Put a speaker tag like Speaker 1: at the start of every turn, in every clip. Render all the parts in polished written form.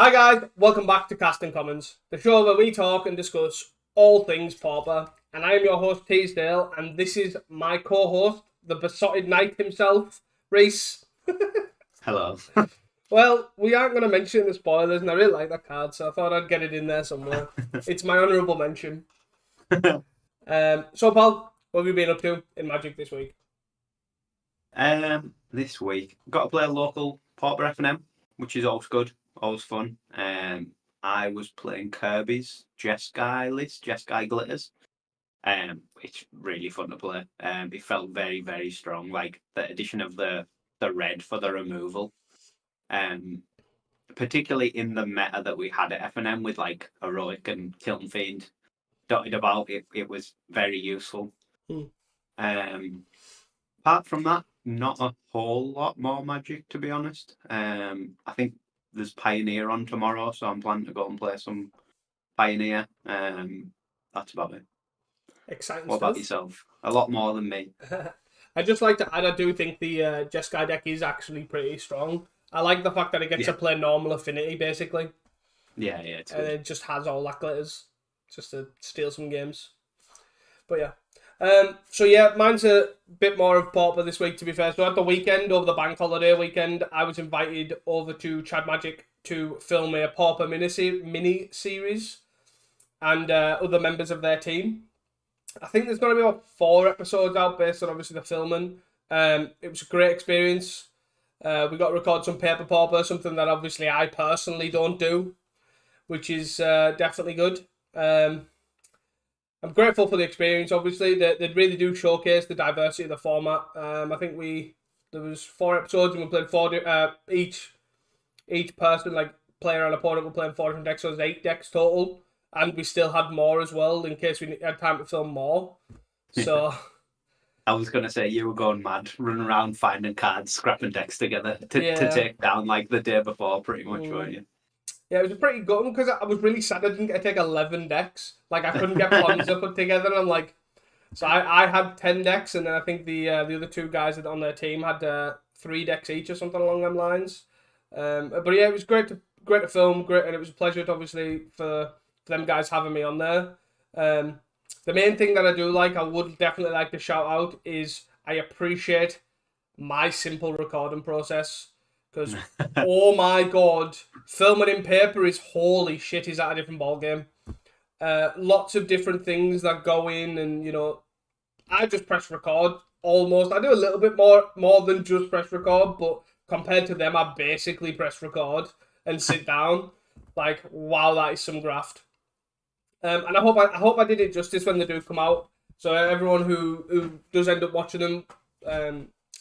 Speaker 1: Hi guys, welcome back to Casting Commons, the show where we talk and discuss all things Pauper. And I am your host Teasdale, and this is my co-host, the besotted knight himself, Reese.
Speaker 2: Hello.
Speaker 1: Well, we aren't going to mention the spoilers, and I really like that card, so I thought I'd get it in there somewhere. It's my honourable mention. So, Paul, what have you been up to in Magic this week?
Speaker 2: This week, got to play a local Pauper F&M, which is always good, always fun. I was playing Kirby's Jeskai Glitters. It's really fun to play. It felt very, very strong, like the addition of the red for the removal. Particularly in the meta that we had at F&M with like Heroic and Kiln Fiend dotted about, it was very useful. Apart from that, not a whole lot more Magic, to be honest. I think there's Pioneer on tomorrow, so I'm planning to go and play some Pioneer. That's about it.
Speaker 1: Exciting
Speaker 2: What
Speaker 1: stuff.
Speaker 2: about yourself? A lot more than me.
Speaker 1: I'd just like to add, I do think the Jeskai deck is actually pretty strong. I like the fact that it gets to play normal affinity, basically.
Speaker 2: Yeah, it's
Speaker 1: good. And it just has all that glitters, just to steal some games. But yeah. So yeah, mine's a bit more of Pauper this week, to be fair. So at the weekend, over the bank holiday weekend, I was invited over to Chad Magic to film a Pauper mini series and other members of their team. I think there's going to be about 4 episodes out based on obviously the filming. It was a great experience. We got to record some paper Pauper, something that obviously I personally don't do, which is definitely good. I'm grateful for the experience. Obviously, they really do showcase the diversity of the format. I think there was 4 episodes and we played 4. Each person, like player and opponent, were playing 4 different decks, so there's 8 decks total. And we still had more as well in case we had time to film more. So
Speaker 2: I was going to say you were going mad, running around finding cards, scrapping decks together to take down like the day before, pretty much, weren't you?
Speaker 1: Yeah, it was a pretty good one because I was really sad I didn't get to take 11 decks. Like, I couldn't get Ponza put together, and I'm like... So I had 10 decks, and then I think the other 2 guys on their team had 3 decks each or something along them lines. But yeah, it was great to film, and it was a pleasure, obviously, for them guys having me on there. The main thing that I do like, I would definitely like to shout out, is I appreciate my simple recording process. Because, oh my god, filming in paper is holy shit, is that a different ballgame. Lots of different things that go in, and, you know, I just press record, almost. I do a little bit more than just press record, but compared to them, I basically press record and sit down. Like, wow, that is some graft. And I hope I did it justice when they do come out. So everyone who does end up watching them,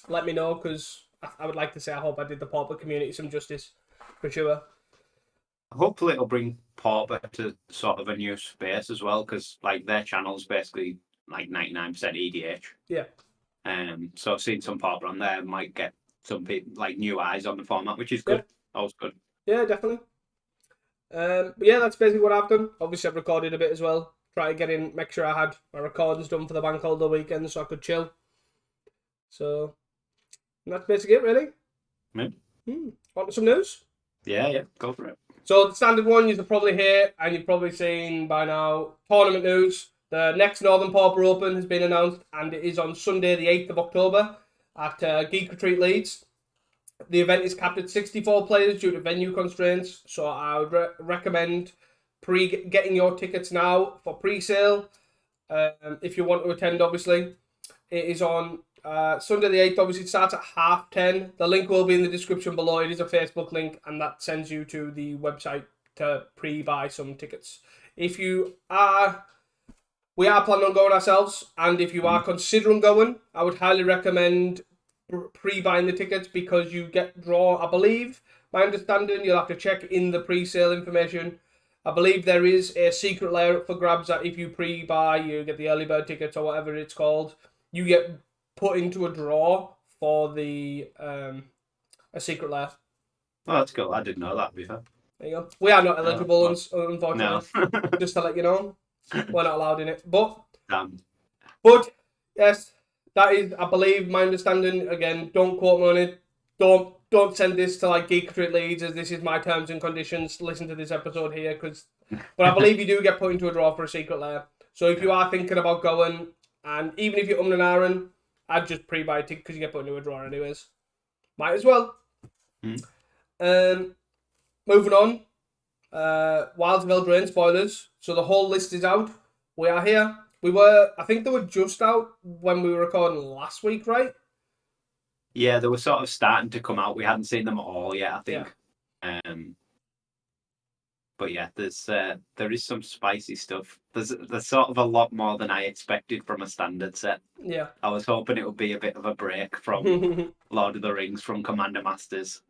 Speaker 1: let me know, because I would like to say I hope I did the Pauper community some justice, for sure.
Speaker 2: Hopefully it'll bring Pauper to sort of a new space as well, because like their channel's basically like 99% EDH.
Speaker 1: Yeah.
Speaker 2: So I've seen some Pauper on there, might get some people like new eyes on the format, which is good.
Speaker 1: Yeah.
Speaker 2: Always good.
Speaker 1: Yeah, definitely. But yeah, that's basically what I've done. Obviously, I've recorded a bit as well. Try to make sure I had my recordings done for the bank holiday weekend so I could chill. So, that's basically it, really. Want some news?
Speaker 2: Yeah, go for it.
Speaker 1: So, the standard one you've probably heard, and you've probably seen by now, tournament news. The next Northern Pauper Open has been announced, and it is on Sunday, the 8th of October, at Geek Retreat Leeds. The event is capped at 64 players due to venue constraints, so I would recommend getting your tickets now for pre-sale. If you want to attend, obviously. It is on Sunday the 8th, obviously it starts at 10:30. The link will be in the description below. It is a Facebook link, and that sends you to the website to pre-buy some tickets. We are planning on going ourselves, and if you are considering going, I would highly recommend pre-buying the tickets, because you get drawn, I believe, my understanding, you'll have to check in the pre-sale information. I believe there is a secret layer up for grabs that if you pre-buy, you get the early bird tickets or whatever it's called. You get put into a draw for the a secret layer.
Speaker 2: Oh, that's cool. I didn't know that before.
Speaker 1: There you go. We are not eligible, unfortunately.
Speaker 2: No.
Speaker 1: Just to let you know, we're not allowed in it. But yes, that is, I believe, my understanding. Again, don't quote me on it. Don't don't send this to like Geek Street Leads as this is my terms and conditions. Listen to this episode here, but I believe you do get put into a draw for a secret lair. So if you are thinking about going, and even if you're and ahhing, I'd just pre-buy a ticket because you get put into a draw anyways. Might as well. Moving on. Wilds of Eldraine spoilers. So the whole list is out. We are here. I think they were just out when we were recording last week, right?
Speaker 2: Yeah, they were sort of starting to come out. We hadn't seen them all yet, I think. Yeah. But yeah, there is some spicy stuff. There's sort of a lot more than I expected from a standard set.
Speaker 1: Yeah.
Speaker 2: I was hoping it would be a bit of a break from Lord of the Rings, from Commander Masters.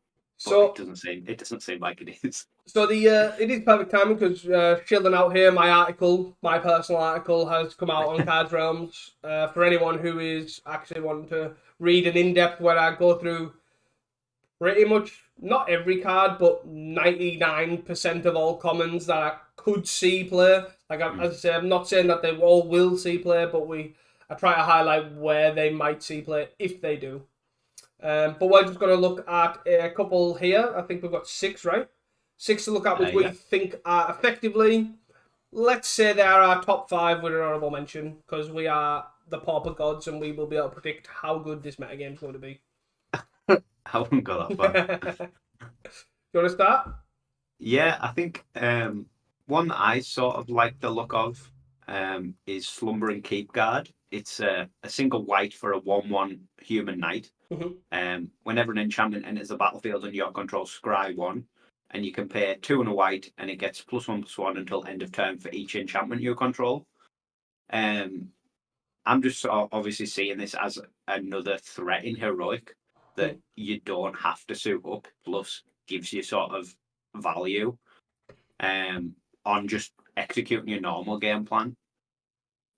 Speaker 2: But so it doesn't seem like it is.
Speaker 1: So it is perfect timing because chilling out here, my personal article has come out on Cards Realms. For anyone who is actually wanting to read an in-depth where I go through pretty much not every card, but 99% of all commons that I could see play. Like as I say, I'm not saying that they all will see play, but I try to highlight where they might see play if they do. But we're just going to look at a couple here. I think we've got 6, right? 6 to look at, which we think are effectively, let's say they are our top 5 with an honourable mention, because we are the Pauper gods and we will be able to predict how good this metagame is going to be.
Speaker 2: I wouldn't go that far.
Speaker 1: You want to start?
Speaker 2: Yeah, I think one that I sort of like the look of is Slumbering Keep Guard. It's a single white for a 1/1 human knight. Whenever an enchantment enters the battlefield and your control, scry 1, and you can pay 2 and a white, and it gets +1/+1 until end of turn for each enchantment you control. I'm just sort of obviously seeing this as another threat in Heroic that you don't have to suit up, plus gives you sort of value on just executing your normal game plan.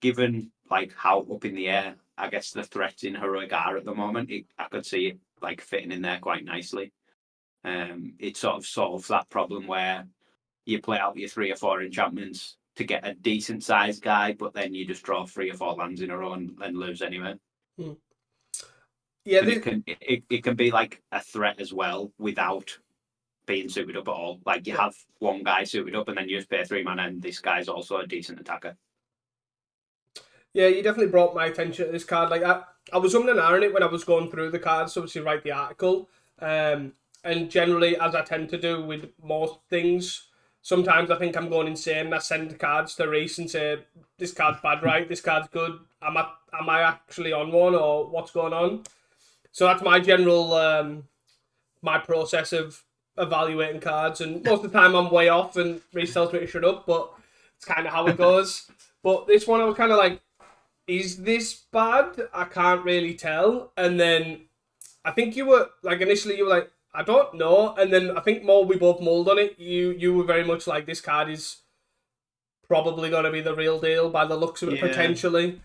Speaker 2: Given like how up in the air, I guess, the threats in Heroic are at the moment, I could see it like fitting in there quite nicely. It sort of solves that problem where you play out your 3 or 4 enchantments to get a decent sized guy, but then you just draw 3 or 4 lands in a row and lose anyway. Yeah, it can be like a threat as well without being suited up at all. Like you have one guy suited up and then you just pay 3 mana and this guy's also a decent attacker.
Speaker 1: Yeah, you definitely brought my attention to this card. Like I was and ahhing it when I was going through the cards to obviously write the article. And generally, as I tend to do with most things, sometimes I think I'm going insane and I send cards to Reese and say, this card's bad, right? This card's good. Am I actually on one or what's going on? So that's my general my process of evaluating cards, and most of the time I'm way off and Reese tells me to shut up, but it's kind of how it goes. But this one I was kind of like, is this bad? I can't really tell. And then I think you were like, initially you were like, I don't know. And then I think we both mulled on it. You were very much like, this card is probably going to be the real deal by the looks of it, potentially.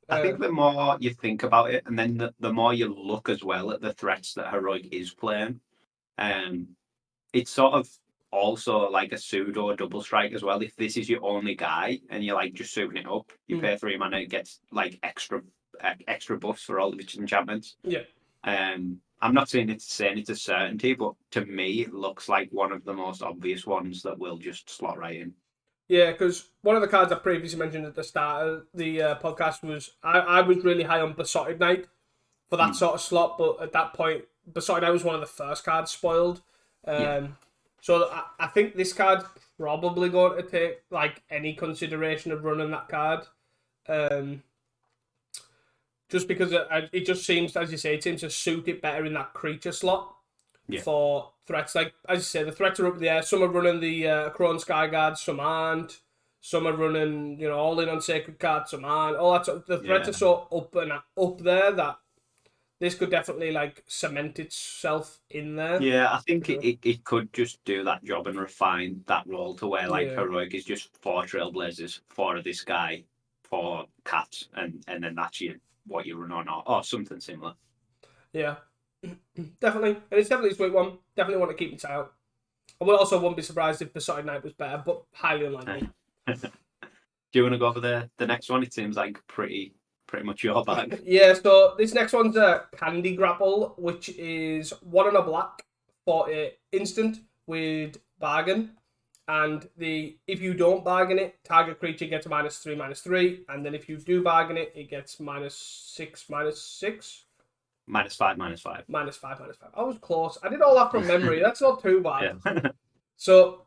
Speaker 2: I think the more you think about it, and then the more you look as well at the threats that Heroic is playing, it's sort of also like a pseudo double strike as well. If this is your only guy and you're like just suiting it up, you pay 3 mana, it gets like extra buffs for all of its enchantments.
Speaker 1: Yeah.
Speaker 2: I'm not saying it's a certainty, but to me it looks like one of the most obvious ones that will just slot right in.
Speaker 1: Yeah, because one of the cards I previously mentioned at the start of the podcast was I was really high on Besotted Knight for that sort of slot, but at that point, Besotted Knight was one of the first cards spoiled. So I think this card's probably going to take like any consideration of running that card. Just because it just seems, as you say, it seems to suit it better in that creature slot for threats. Like, as you say, the threats are up in the air. Some are running the Crone Skyguard, some aren't. Some are running, all in on Sacred Cards, some aren't. All that sort of, the threats are so up there that this could definitely like cement itself in there.
Speaker 2: Yeah, I think it could just do that job and refine that role to where like Heroic is just 4 Trailblazers, 4 of this guy, 4 cats, and then that's what you run on or something similar. Yeah.
Speaker 1: Definitely. And it's definitely a sweet one. Definitely want to keep it out. I would also wouldn't be surprised if Besotted Knight was better, but highly unlikely.
Speaker 2: Do you want to go over the next one? It seems like pretty pretty much your bag.
Speaker 1: Yeah, so this next one's a Candy Grapple, which is 1 and a black for a instant with bargain. And if you don't bargain it, target creature gets -3/-3, and then if you do bargain it, it gets -6/-6.
Speaker 2: -5/-5.
Speaker 1: -5/-5. I was close. I did all that from memory. That's not too bad.
Speaker 2: Yeah.
Speaker 1: So,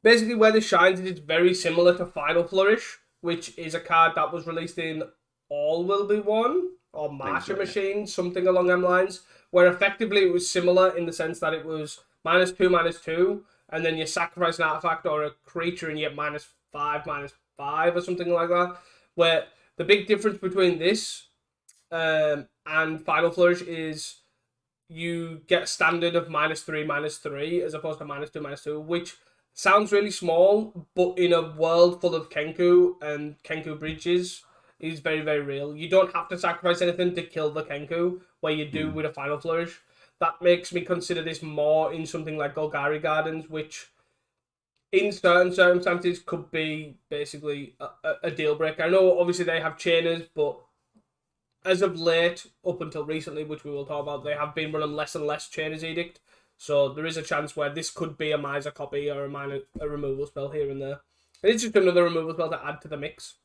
Speaker 1: basically where this shines is it's very similar to Final Flourish, which is a card that was released in All Will Be One or Marcher Machine, something along them lines, where effectively it was similar in the sense that it was -2/-2, and then you sacrifice an artifact or a creature and you get -5/-5 or something like that. Where the big difference between this and Final Flourish is you get a standard of -3/-3 as opposed to -2/-2, which sounds really small, but in a world full of Kenku and Kenku bridges, is very, very real. You don't have to sacrifice anything to kill the Kenku, where you do with a Final Flourish. That makes me consider this more in something like Golgari Gardens, which in certain circumstances could be basically a deal breaker. I know obviously they have chainers, but as of late, up until recently, which we will talk about, they have been running less and less Chainer's Edict. So there is a chance where this could be a Miser copy or a removal spell here and there. And it's just another removal spell to add to the mix.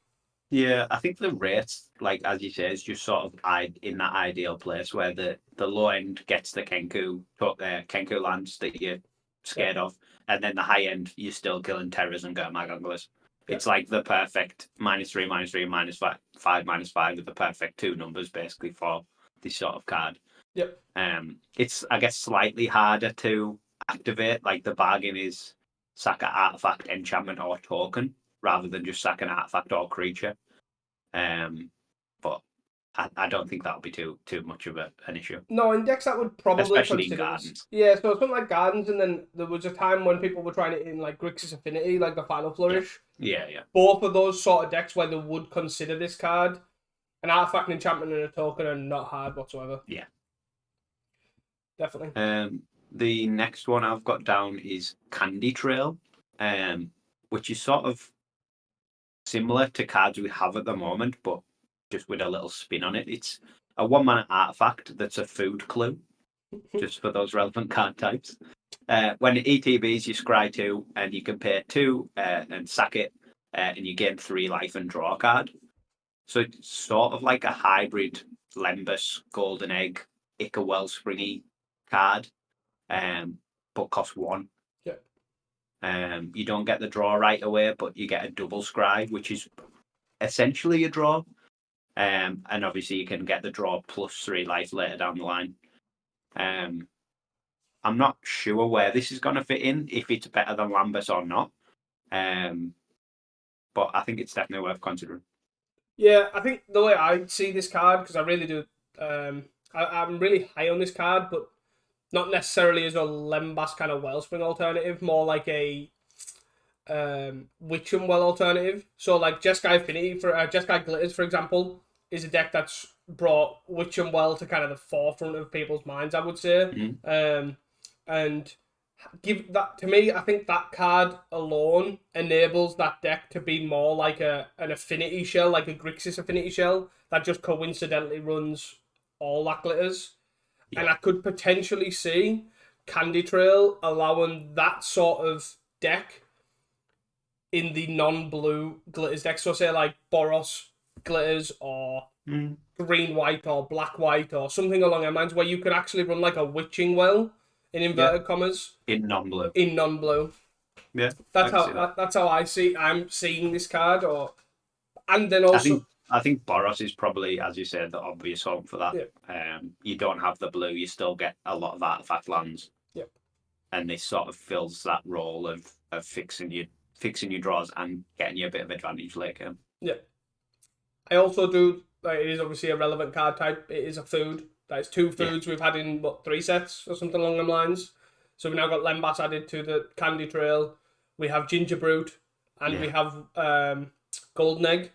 Speaker 2: Yeah, I think the rate, like as you say, is just sort of in that ideal place where the low end gets the Kenku lands that you're scared of, and then the high end you're still killing terrors and Gurmag Anglers. Yeah. It's like the perfect -3/-3, -5/-5 with the perfect 2 numbers basically for this sort of card.
Speaker 1: Yep.
Speaker 2: It's I guess slightly harder to activate. Like the bargain is sack an artifact, enchantment, or token, rather than just sack an artifact or creature. But I don't think that'll be too much of an issue.
Speaker 1: No, in decks that would probably
Speaker 2: especially in
Speaker 1: consider
Speaker 2: gardens.
Speaker 1: This. Yeah, so something like gardens, and then there was a time when people were trying it in like Grixis Affinity, like the Final Flourish.
Speaker 2: Yeah.
Speaker 1: Both of those sort of decks where they would consider this card an artifact, an enchantment, and a token, and not hard whatsoever.
Speaker 2: Yeah.
Speaker 1: Definitely.
Speaker 2: The next one I've got down is Candy Trail, which is sort of similar to cards we have at the moment, but just with a little spin on it. It's a 1-mana artifact that's a food clue, just for those relevant card types. When it ETBs, you scry 2, and you can pay 2 and sack it, and you gain 3 life and draw a card. So it's sort of like a hybrid Lembas, Golden Egg, Ica Wellspringy card, but costs 1.
Speaker 1: Yeah.
Speaker 2: You don't get the draw right away, but you get a double scry, which is essentially a draw. And obviously you can get the draw plus 3 life later down the line. I'm not sure where this is going to fit in, if it's better than Lambus or not. But I think it's definitely worth considering.
Speaker 1: Yeah, I think the way I see this card, because I really do, I'm really high on this card, but not necessarily as a Lembas kind of Wellspring alternative, more like a Witch and Well alternative. So like Jeskai Affinity for Jeskai Glitters, for example, is a deck that's brought Witch and Well to kind of the forefront of people's minds, I would say.
Speaker 2: Mm-hmm.
Speaker 1: And give that to me, I think that card alone enables that deck to be more like an affinity shell, like a Grixis affinity shell that just coincidentally runs all that glitters. Yeah. And I could potentially see Candy Trail allowing that sort of deck in the non-blue glitters deck. So say like Boros glitters or green-white or black-white or something along those lines, where you could actually run like a Witching Well in inverted commas.
Speaker 2: In non-blue.
Speaker 1: Yeah. That's how I'm seeing this card. And then also
Speaker 2: I think Boros is probably, as you said, the obvious home for that.
Speaker 1: Yeah.
Speaker 2: You don't have the blue, you still get a lot of artifact lands.
Speaker 1: Yep.
Speaker 2: And this sort of fills that role of fixing your draws and getting you a bit of advantage late game.
Speaker 1: Yeah. I also do, it is obviously a relevant card type. It is a food. That's 2 foods we've had in, 3 sets or something along them lines. So we've now got Lembas added to the Candy Trail. We have Ginger Brute. And we have Golden Egg.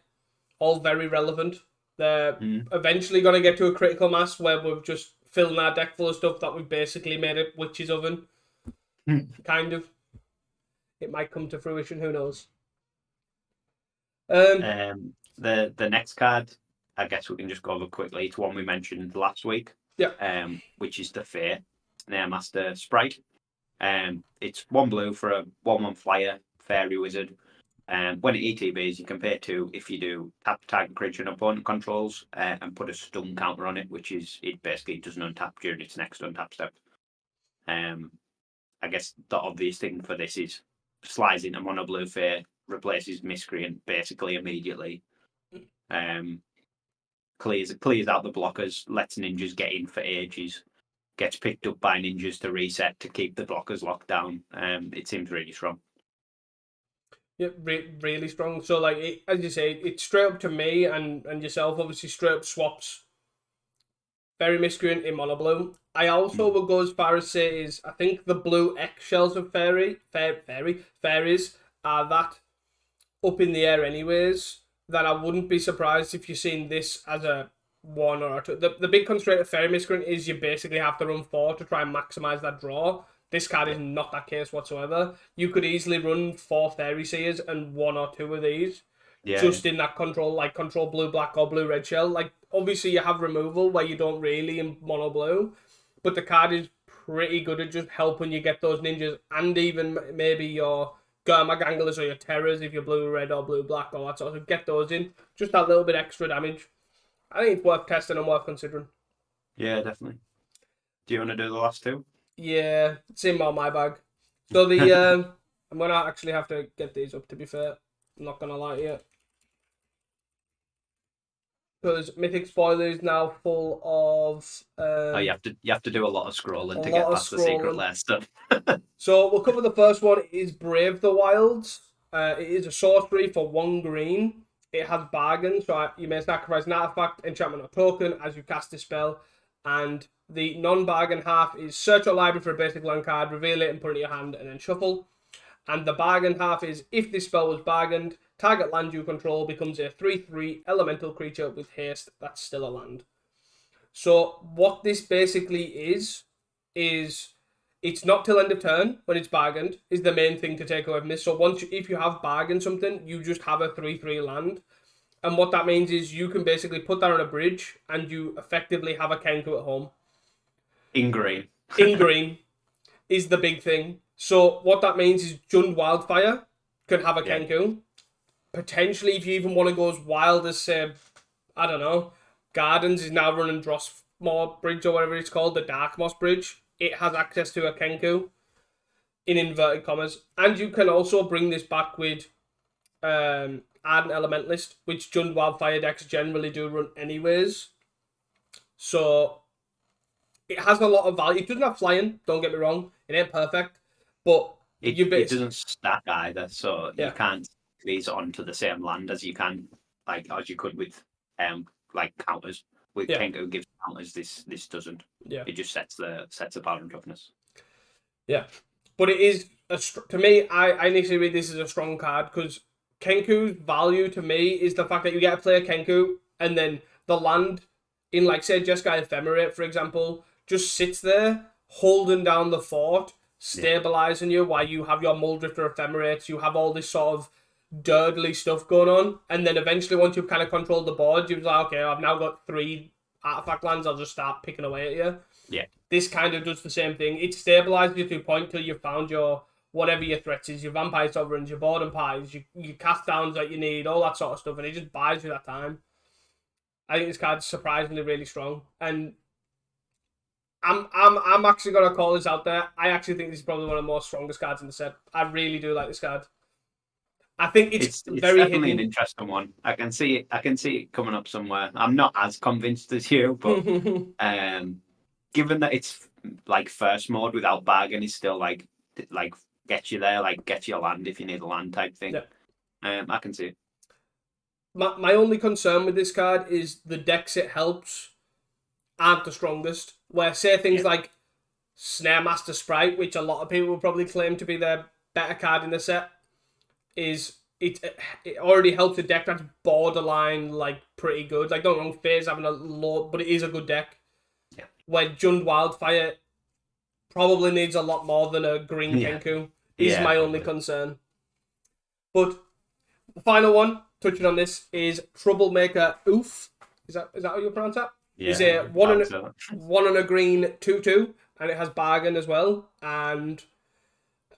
Speaker 1: All very relevant. They're eventually going to get to a critical mass where we're just filling our deck full of stuff that we've basically made a witch's oven. Kind of. It might come to fruition, who knows.
Speaker 2: The next card, I guess we can just go over quickly. It's one we mentioned last week.
Speaker 1: Yeah.
Speaker 2: Which is the Fae Master Sprite. It's 1 blue for a 1/1 flyer fairy wizard. When it ETBs, you can pay 2 if you do tap target creature and opponent controls and put a stun counter on it, which is it basically doesn't untap during its next untap step. I guess the obvious thing for this is slides into mono blue Fae, replaces Miscreant basically immediately. Clears out the blockers, lets ninjas get in for ages, gets picked up by ninjas to reset to keep the blockers locked down. It seems really strong.
Speaker 1: Yeah, really strong. So, like, as you say, it's straight up to me and yourself, obviously, straight up swaps Fairy Miscreant in mono blue. I also would go as far as say is, I think the blue eggshells of fairies are that up in the air anyways, that I wouldn't be surprised if you're seeing this as a 1 or a 2. The big constraint of Fairy Miscreant is you basically have to run 4 to try and maximise that draw. This card is not that case whatsoever. You could easily run 4 Fairy Seers and 1 or 2 of these. Just in that control, like control blue black or blue red shell. Like, obviously you have removal where you don't really in mono blue, but the card is pretty good at just helping you get those ninjas and even maybe your Gurmag Anglers or your Terrors if you're blue red or blue black or that sort of, get those in. Just that little bit extra damage. I think it's worth testing and worth considering.
Speaker 2: Yeah, definitely. Do you want to do the last 2?
Speaker 1: Yeah, it's in my bag. So the I'm gonna actually have to get these up, to be fair. I'm not gonna lie to you. Because Mythic Spoiler is now full of.
Speaker 2: You have to do a lot of scrolling to get past the secret lair stuff.
Speaker 1: So we'll cover the first one. It is Brave the Wilds. It is a sorcery for 1 green. It has bargain, so you may sacrifice an artifact, enchantment, or token as you cast a spell. And the non-bargain half is search your library for a basic land card, reveal it and put it in your hand, and then shuffle. And the bargain half is if this spell was bargained, target land you control becomes a 3/3 elemental creature with haste that's still a land. So what this basically is it's not till end of turn when it's bargained is the main thing to take away from this. So if you have bargained something, you just have a 3/3 land. And what that means is you can basically put that on a bridge and you effectively have a Kenku at home.
Speaker 2: In green.
Speaker 1: In green is the big thing. So what that means is Jund Wildfire can have a Kenku. Potentially, if you even want to go as wild as, say, I don't know, Gardens is now running Drossmore Bridge or whatever it's called, the Dark Moss Bridge. It has access to a Kenku, in inverted commas. And you can also bring this back with Ardent Elementalist, which Jund Wildfire decks generally do run anyways. So it has a lot of value. It doesn't have flying, don't get me wrong. It ain't perfect. But
Speaker 2: it doesn't stack either, so you can't these onto the same land as you can, like as you could with like counters. With Kenku gives counters, this doesn't.
Speaker 1: Yeah.
Speaker 2: It just sets the power and toughness.
Speaker 1: Yeah. But it is to me, I initially read this as a strong card because Kenku's value to me is the fact that you get to play a Kenku and then the land in, like, say, Jeskai Ephemerate, for example, just sits there holding down the fort, stabilizing you while you have your Muldrifter Ephemerates, you have all this sort of dirtly stuff going on, and then eventually once you've kind of controlled the board, you're like, okay, I've now got 3 artifact lands, I'll just start picking away at you.
Speaker 2: Yeah.
Speaker 1: This kind of does the same thing. It stabilizes you to a point till you've found your, whatever your threats is, your Vampire Sovereigns, your Boredom Pies, your cast downs that you need, all that sort of stuff, and it just buys you that time. I think this card's surprisingly really strong, and I'm actually gonna call this out there. I actually think this is probably one of the most strongest cards in the set. I really do like this card. I think it's very
Speaker 2: definitely
Speaker 1: hidden.
Speaker 2: An interesting one. I can see it coming up somewhere. I'm not as convinced as you, but given that it's like first mode without bargain is still like get you there, like get your land if you need a land type thing. Yeah. I can see it.
Speaker 1: My only concern with this card is the decks it helps aren't the strongest. Where, say, things like Snare Master Sprite, which a lot of people will probably claim to be their better card in the set, is it already helps a deck that's borderline like pretty good. Like, don't get me wrong, Fae's having a low, but it is a good deck.
Speaker 2: Yeah.
Speaker 1: Where Jund Wildfire probably needs a lot more than a green Kenku is my only concern. But The final one, touching on this, is Troublemaker Oof. Is that how you pronounce that?
Speaker 2: Yeah,
Speaker 1: Is a one on a green 2/2, and it has bargain as well. And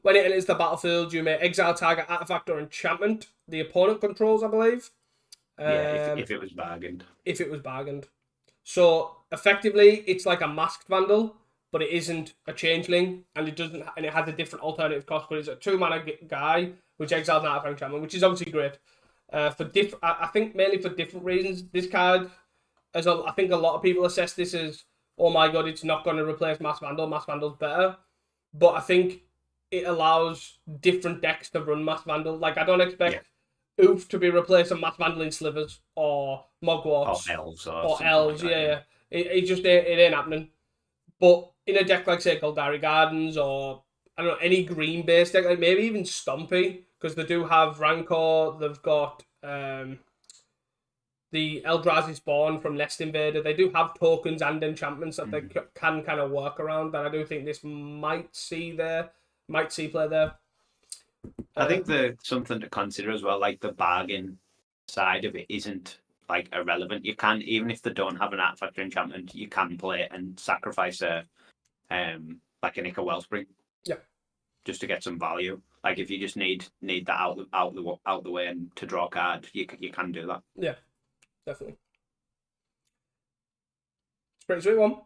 Speaker 1: when it enters the battlefield, you may exile target artifact or enchantment the opponent controls, I believe.
Speaker 2: Yeah, if it was bargained.
Speaker 1: If it was bargained. So effectively, it's like a masked vandal, but it isn't a changeling, and it has a different alternative cost. But it's a 2 mana guy which exiles an artifact enchantment, which is obviously great. I think mainly for different reasons. This card, I think a lot of people assess this as, oh my god, it's not going to replace Mass Vandal. Mass Vandal's better, but I think it allows different decks to run Mass Vandal. Like I don't expect Oof to be replacing Mass Vandal in Slivers or Mogwarts
Speaker 2: or
Speaker 1: elves.
Speaker 2: Like that,
Speaker 1: Yeah. It just it ain't happening. But in a deck like say Goldari Gardens or I don't know any green based deck, like maybe even Stompy, because they do have Rancor. They've got the Eldrazi Spawn from Nest Invader. They do have tokens and enchantments that they can kind of work around. That I do think this might see play there.
Speaker 2: I think there's something to consider as well, like the bargain side of it isn't like irrelevant. You can, even if they don't have an artifact or enchantment, you can play it and sacrifice a like an Ica Wellspring.
Speaker 1: Yeah.
Speaker 2: Just to get some value. Like if you just need that out the way and to draw a card, you can do that.
Speaker 1: Yeah, definitely. It's a pretty sweet one.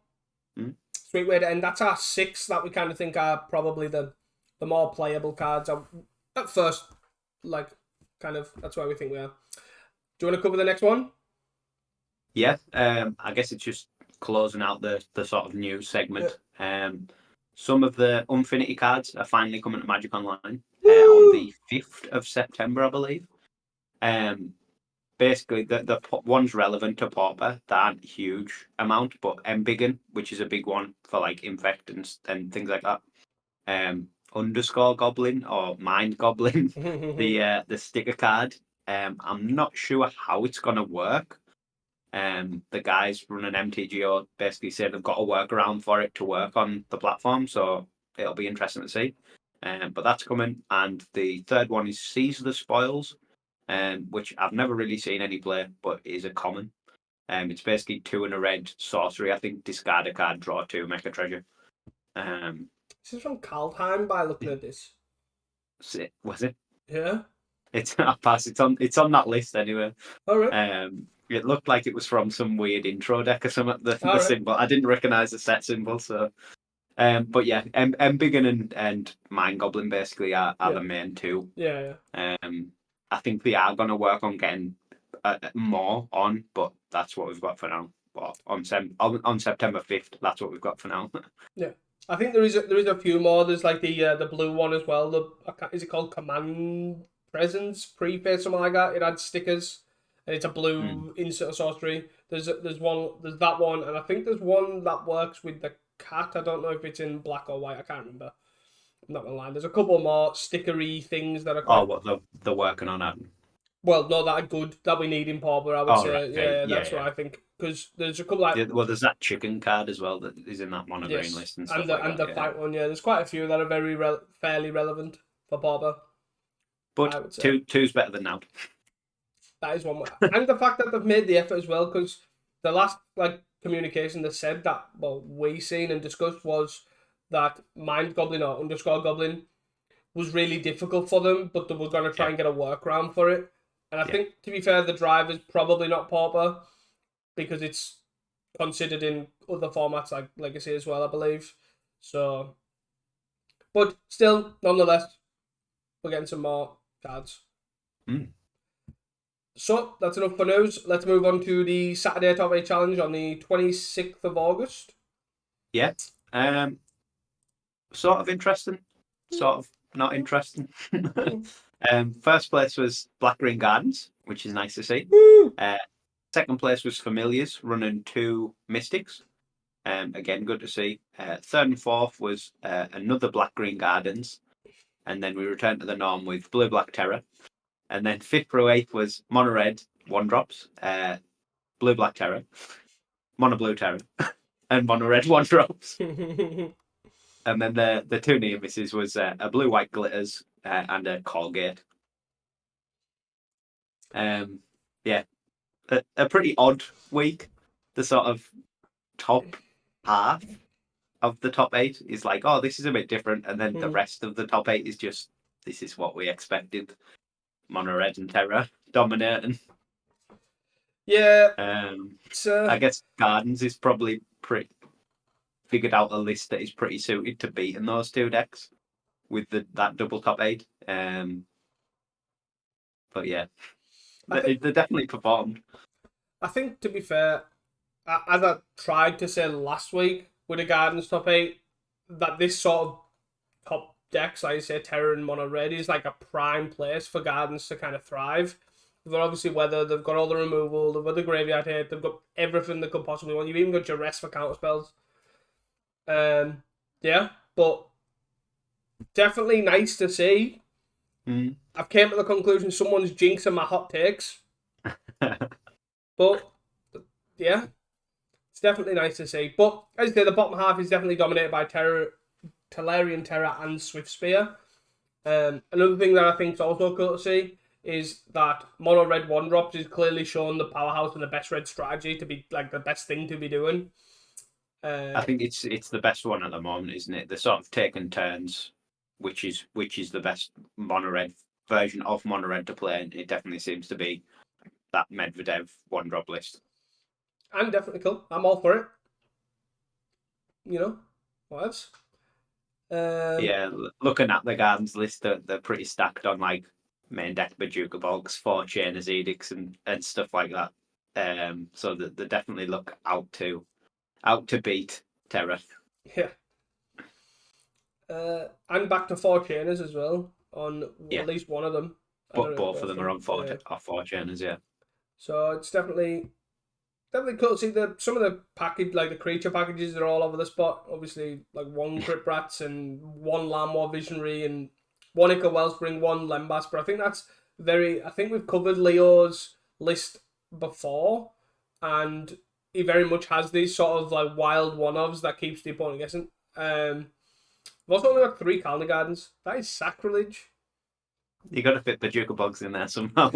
Speaker 1: Sweet way to end. That's our 6 that we kind of think are probably the more playable cards. At first, like, kind of, that's why we think we are. Do you want to cover the next one?
Speaker 2: Yeah, I guess it's just closing out the sort of news segment. Yeah. Some of the Unfinity cards are finally coming to Magic Online on the 5th of September, I believe. Basically, the ones relevant to Pauper that aren't a huge amount, but Embiggen, which is a big one for like Infect and things like that. Underscore Goblin or Mind Goblin, the sticker card. I'm not sure how it's gonna work. The guys running MTGO basically say they've got a workaround for it to work on the platform, so it'll be interesting to see. But that's coming, and the third one is Seize the Spoils, which I've never really seen any play, but is a common. It's basically 2 and a red sorcery. I think discard a card, draw 2, make a treasure.
Speaker 1: This is from Kaldheim by looking at this.
Speaker 2: Was it?
Speaker 1: Yeah.
Speaker 2: It's It's on that list anyway.
Speaker 1: All right.
Speaker 2: It looked like it was from some weird intro deck or something. The
Speaker 1: right.
Speaker 2: symbol, I didn't recognize the set symbol. So, but yeah, Embiggen and Mind Goblin basically are the main 2.
Speaker 1: Yeah.
Speaker 2: I think they are going to work on getting more on, but that's what we've got for now. Well, on September 5th, that's what we've got for now.
Speaker 1: Yeah. I think there is a few more. There's like the blue one as well. Is it called Command Presence Preface, something like that? It adds stickers, and it's a blue insert sorcery. There's that one, and I think there's one that works with the cat. I don't know if it's in black or white. I can't remember. I'm not gonna lie. There's a couple more stickery things that are.
Speaker 2: What they're working on, Adam?
Speaker 1: Well, no, that are good that we need in Pauper. I would say, right. That's what I think. Because there's a couple like
Speaker 2: there's that chicken card as well that is in that mono green list and stuff
Speaker 1: and the fight one. Yeah, there's quite a few that are very fairly relevant for Pauper.
Speaker 2: But two's better than now.
Speaker 1: That is one way. And the fact that they've made the effort as well, because the last communication they said that we seen and discussed was that Mind Goblin or Underscore Goblin was really difficult for them, but they were going to try and get a workaround for it. And I think, to be fair, the driver's probably not Pauper, because it's considered in other formats like Legacy as well, I believe. So, but still, nonetheless, we're getting some more cards. So, that's enough for news. Let's move on to the Saturday Top 8 Challenge on the 26th of August.
Speaker 2: Yeah. Sort of interesting. Sort of not interesting. First place was Black Green Gardens, which is nice to see. Second place was Familiars, running 2 Mystics. Again, good to see. Third and fourth was another Black Green Gardens. And then we returned to the norm with Blue Black Terror. And then 5th through 8th was Mono Red, 1-drops, Blue Black Terror, Mono Blue Terror, and Mono Red, 1-drops. And then the 2 near misses was a Blue White Glitters and a Colgate. Yeah, a pretty odd week. The sort of top half of the top 8 is like, oh, this is a bit different, and then the
Speaker 1: Hmm.
Speaker 2: rest of the top 8 is just this is what we expected. Mono Red and Terra dominating.
Speaker 1: Yeah,
Speaker 2: Um,
Speaker 1: it's
Speaker 2: I guess Gardens is probably pretty figured out a list that is pretty suited to beating those two decks with that double top 8. But yeah,
Speaker 1: I
Speaker 2: they
Speaker 1: think
Speaker 2: definitely performed.
Speaker 1: I think to be fair, as I tried to say last week with the Gardens top 8, that this sort of top decks, like I say, Terra and Mono Red, is like a prime place for Gardens to kind of thrive. They've obviously weather, they've got all the removal, they've got the graveyard hit, they've got everything they could possibly want. You've even got your rest for counter spells. Yeah, but definitely nice to see.
Speaker 2: Mm.
Speaker 1: I've came to the conclusion someone's jinxing my hot takes, but yeah, it's definitely nice to see. But as I say, the bottom half is definitely dominated by Terra, Tellurian Terra, and Swift Spear. Another thing that I think is also cool to see is that mono red one drops is clearly showing the powerhouse and the best red strategy to be like the best thing to be doing.
Speaker 2: I
Speaker 1: Uh,
Speaker 2: think it's the best one at the moment, isn't it? They're sort of taking turns, which is the best mono red version of mono red to play, and it definitely seems to be that Medvedev one drop list.
Speaker 1: and definitely cool. I'm all for it. You know, what else? Um,
Speaker 2: Yeah, looking at the Gardens list, they're pretty stacked on like main deck Bajuka Bogs, 4 Chainers Edicts, and stuff like that. So they definitely look out to beat Terra.
Speaker 1: yeah. And back to four chainers as well on
Speaker 2: Yeah,
Speaker 1: at least one of them. I don't
Speaker 2: but
Speaker 1: know if
Speaker 2: both of
Speaker 1: both of
Speaker 2: them are
Speaker 1: them.
Speaker 2: on
Speaker 1: Yeah.
Speaker 2: 4 Chainers. Yeah.
Speaker 1: So it's definitely cool to see the some of the package like the creature packages are all over the spot. Obviously, like one Crypt Rats and one Lamwa Visionary and one Ica Wellspring, one Lembas. But I think that's very. I think we've covered Leo's list before, and he very much has these sort of like wild one-offs that keeps the opponent guessing. We've also only got 3 Calendar Gardens. That is sacrilege.
Speaker 2: You got to fit Bajuka Bogs in there somehow.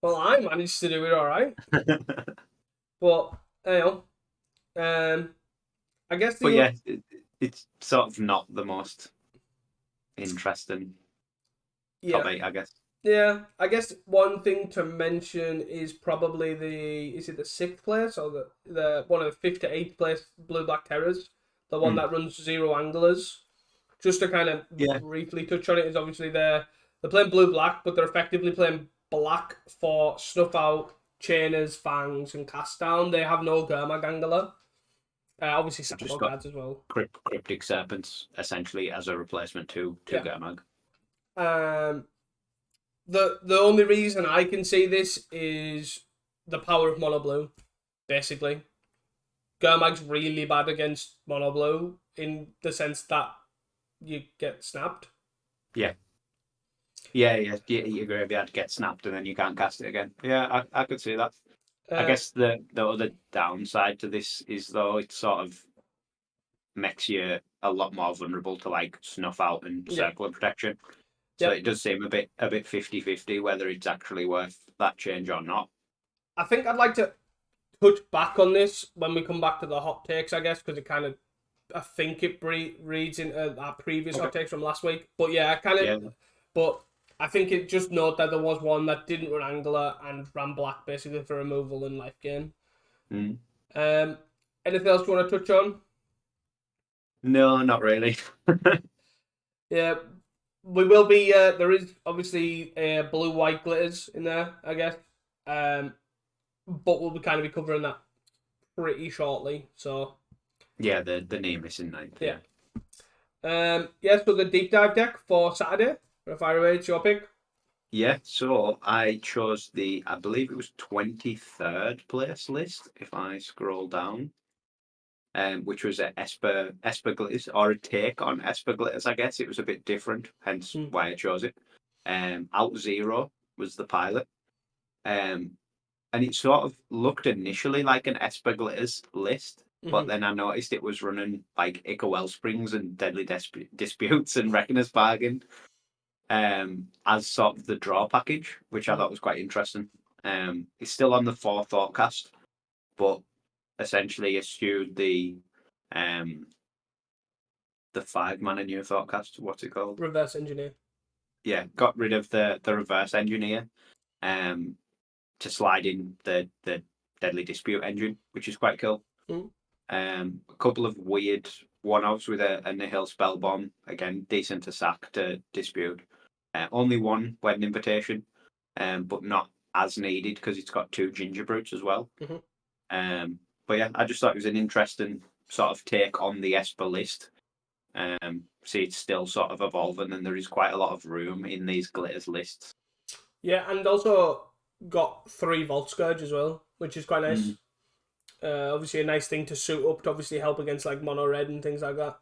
Speaker 1: Well, I managed to do it all right, but you know, um, I guess
Speaker 2: But
Speaker 1: the
Speaker 2: yeah, it's sort of not the most interesting top
Speaker 1: yeah.
Speaker 2: 8, I guess.
Speaker 1: Yeah, I guess one thing to mention is probably the is it the 6th place or the one of the 5th to 8th place blue black terrors, the one
Speaker 2: Mm.
Speaker 1: that runs zero anglers. Just to kind of
Speaker 2: Yeah,
Speaker 1: briefly touch on it is obviously they're playing blue black, but they're effectively playing black for snuff out, chainers, fangs, and cast down. They have no Gurmag angler. Obviously
Speaker 2: we've just
Speaker 1: sackable
Speaker 2: got
Speaker 1: cards as well.
Speaker 2: Cryptic Serpents essentially as a replacement to
Speaker 1: Yeah.
Speaker 2: Germag.
Speaker 1: Um, the only reason I can see this is the power of mono blue, basically. Gurmag's really bad against mono blue in the sense that you get snapped.
Speaker 2: Yeah. Yeah. Your graveyard gets snapped and then you can't cast it again. Yeah, I could see that. I
Speaker 1: Uh,
Speaker 2: guess the other downside to this is though it sort of makes you a lot more vulnerable to like snuff out and
Speaker 1: yeah,
Speaker 2: circle of protection. So
Speaker 1: yep.
Speaker 2: it does seem a bit 50-50 whether it's actually worth that change or not.
Speaker 1: I think I'd like to touch back on this when we come back to the hot takes, I guess, because it kind of I think it reads into our previous
Speaker 2: Okay.
Speaker 1: hot takes from last week. But yeah, I kind of
Speaker 2: Yeah.
Speaker 1: but I think it just note that there was one that didn't run Angler and ran black basically for removal in life gain.
Speaker 2: Mm.
Speaker 1: Um, anything else you want to touch on?
Speaker 2: No, not really.
Speaker 1: Yeah, we will be. There is obviously blue white glitters in there, I guess. Um, but we'll be kind of be covering that pretty shortly. So
Speaker 2: Yeah, the name is in ninth.
Speaker 1: yeah.
Speaker 2: Yeah.
Speaker 1: Yeah. So the deep dive deck for Saturday. If I away, it's your pick.
Speaker 2: Yeah, so I chose I believe it was 23rd place list, if I scroll down, which was a Esper Glitters, or a take on Esper Glitters, I guess. It was a bit different, hence
Speaker 1: Mm.
Speaker 2: why I chose it. Out Zero was the pilot. Um, and it sort of looked initially like an Esper Glitters list, but
Speaker 1: Mm-hmm.
Speaker 2: then I noticed it was running like Ica Wellsprings and Deadly Disputes and Reckoner's Bargain. as sort of the draw package, which I thought was quite interesting. It's still on the 4 Thoughtcast, but essentially eschewed the 5 mana new Thoughtcast. What's it called?
Speaker 1: Reverse engineer.
Speaker 2: Yeah, got rid of the reverse engineer to slide in the Deadly Dispute engine, which is quite cool.
Speaker 1: Mm.
Speaker 2: A couple of weird one-offs with a Nihil spell bomb, again decent to sack to dispute. Only one wedding invitation, but not as needed because it's got 2 ginger brutes as well.
Speaker 1: Mm-hmm.
Speaker 2: But yeah, I just thought it was an interesting sort of take on the Esper list. See, it's still sort of evolving, and there is quite a lot of room in these glitters lists.
Speaker 1: Yeah, and also got 3 Vault Scourge as well, which is quite nice. Obviously, a nice thing to suit up to obviously help against like mono red and things like that.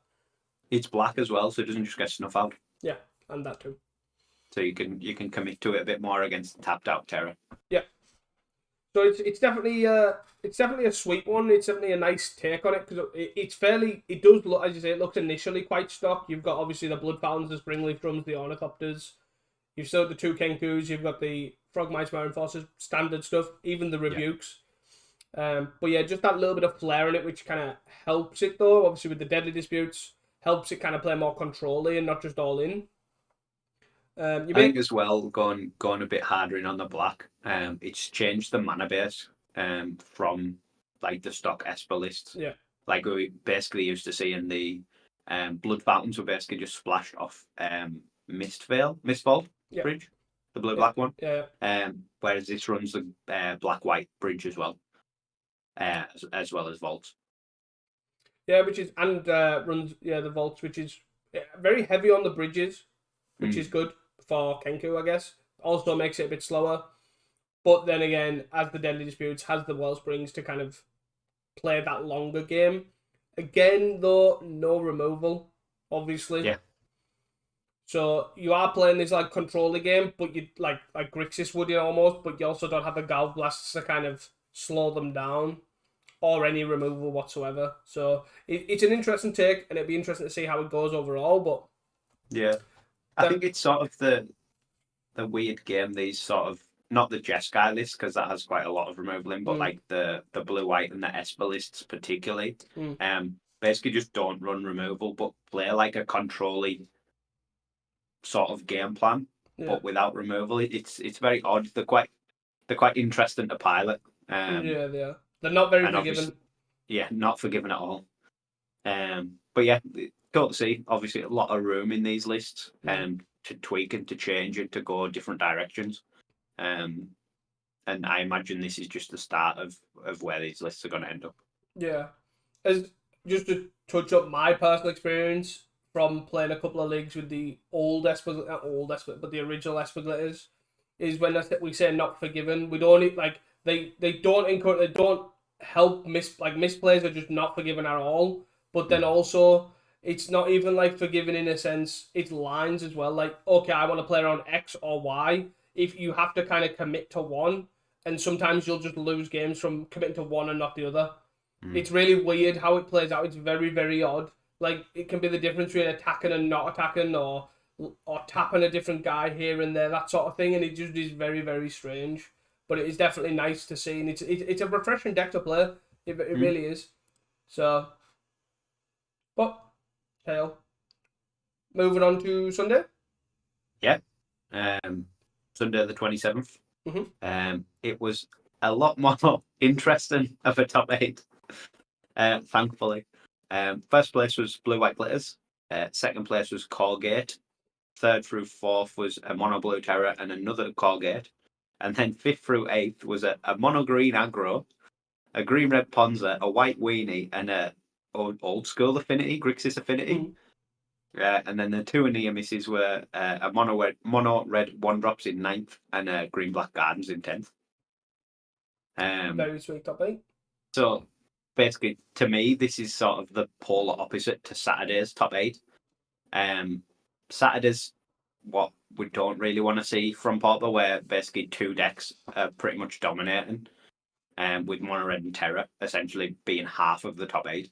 Speaker 2: It's black as well, so it doesn't just get snuff out.
Speaker 1: Yeah, and that too.
Speaker 2: So you can commit to it a bit more against tapped out terror.
Speaker 1: Yeah. So it's definitely a sweet one. It's definitely a nice take on it because it does look, as you say, it looks initially quite stock. You've got obviously the Blood Fountains, the Springleaf Drums, the Ornithopters. You've still got the 2 Kenkus. You've got the Frogmites, Marinforces, standard stuff, even the Rebukes. But yeah, just that little bit of flair in it, which kind of helps it though. Obviously, with the Deadly Disputes, helps it kind of play more control-y and not just all in.
Speaker 2: I think as well, going a bit harder in on the black. It's changed the mana base from like the stock Esper lists.
Speaker 1: Yeah.
Speaker 2: Like we basically used to see in the Blood Fountains were basically just splashed off Mistvault bridge, the blue-black one.
Speaker 1: Yeah.
Speaker 2: Whereas this runs the black-white bridge as well as Vaults.
Speaker 1: Yeah, which is and runs the Vaults, which is very heavy on the bridges, which is good for Kenku, I guess. Also makes it a bit slower. But then again, as the Deadly Disputes, has the Wellsprings to kind of play that longer game. Again, though, no removal, obviously.
Speaker 2: Yeah.
Speaker 1: So you are playing this like controller game, but you like Grixis would almost, but you also don't have the Galv Blasts to kind of slow them down or any removal whatsoever. So it's an interesting take, and it'd be interesting to see how it goes overall. But
Speaker 2: yeah, I think it's sort of the weird game. These sort of not the Jeskai list because that has quite a lot of removal in, but like the blue white and the Esper lists particularly. Basically just don't run removal, but play like a controlling sort of game plan, but without removal. It's very odd. They're quite interesting to pilot.
Speaker 1: Yeah, they are. They're not very forgiving.
Speaker 2: Yeah, not forgiving at all. But yeah, cool to see. Obviously, a lot of room in these lists to tweak and to change and to go different directions. And I imagine this is just the start of where these lists are going to end up.
Speaker 1: Yeah. As just to touch up my personal experience from playing a couple of leagues with the but the original Esper Glitters, is when we say not forgiven, we don't like they don't encourage, they don't help misplays are just not forgiven at all. But then also it's not even like forgiven in a sense, it's lines as well. Like, okay, I want to play around X or Y. If you have to kind of commit to one, and sometimes you'll just lose games from committing to one and not the other. It's really weird how it plays out. It's very, very odd. Like, it can be the difference between attacking and not attacking, or tapping a different guy here and there, that sort of thing, and it just is very, very strange. But it is definitely nice to see, and it's a refreshing deck to play. It really is. So, but, hell. Moving on to Sunday.
Speaker 2: Yeah. Sunday the 27th. It was a lot more interesting of a top 8, thankfully. First place was Blue White Glitters. Second place was Colgate. Third through fourth was a Mono Blue Terror and another Colgate. And then fifth through eighth was a Mono Green Aggro, a Green Red Ponza, a White Weenie, and a old school Affinity, Grixis Affinity. And then the 2 near misses were a mono red 1-drops in 9th and a Green Black Gardens in 10th.
Speaker 1: Very sweet top 8.
Speaker 2: So basically, to me, this is sort of the polar opposite to Saturday's top 8. Saturday's what we don't really want to see from Pauper, where basically 2 decks are pretty much dominating, with Mono Red and Terror essentially being half of the top 8.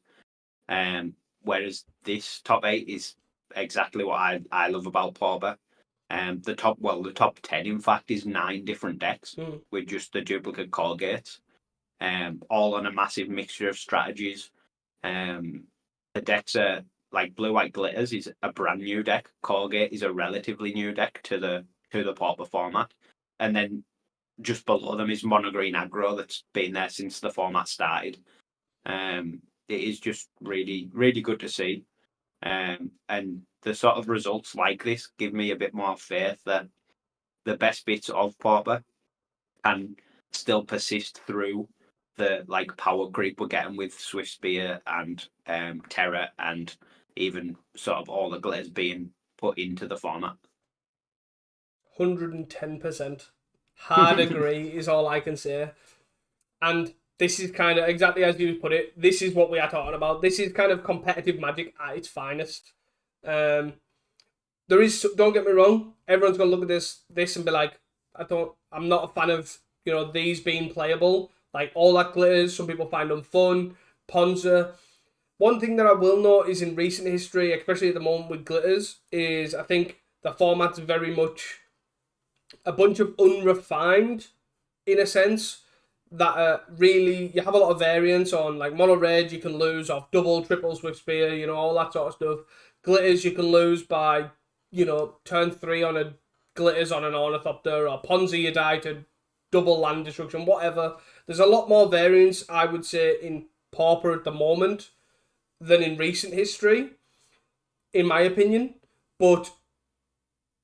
Speaker 2: Whereas this top 8 is exactly what I love about Pauper. The top 10 in fact is 9 different decks with just the duplicate core gates, all on a massive mixture of strategies. The decks are like Blue White Glitters is a brand new deck. Core Gate is a relatively new deck to the Pauper format, and then just below them is Mono Green Aggro that's been there since the format started. It is just really really good to see. And the sort of results like this give me a bit more faith that the best bits of Pauper can still persist through the like power creep we're getting with Swift Spear and Terror, and even sort of all the glitters being put into the format.
Speaker 1: 110%. Hard agree is all I can say. And this is kind of exactly as you put it. This is what we are talking about. This is kind of competitive Magic at its finest. There is, don't get me wrong, everyone's gonna look at this and be like, I'm not a fan of these being playable. Like all that glitters, some people find them fun. Ponza. One thing that I will note is in recent history, especially at the moment with glitters, is I think the format's very much a bunch of unrefined, in a sense, that really, you have a lot of variance on, like mono red, you can lose off double, triple Swift Spear, all that sort of stuff. Glitters, you can lose by, turn 3 on a glitters on an Ornithopter, or Ponzi, you die to double land destruction, whatever. There's a lot more variance, I would say, in Pauper at the moment than in recent history, in my opinion. But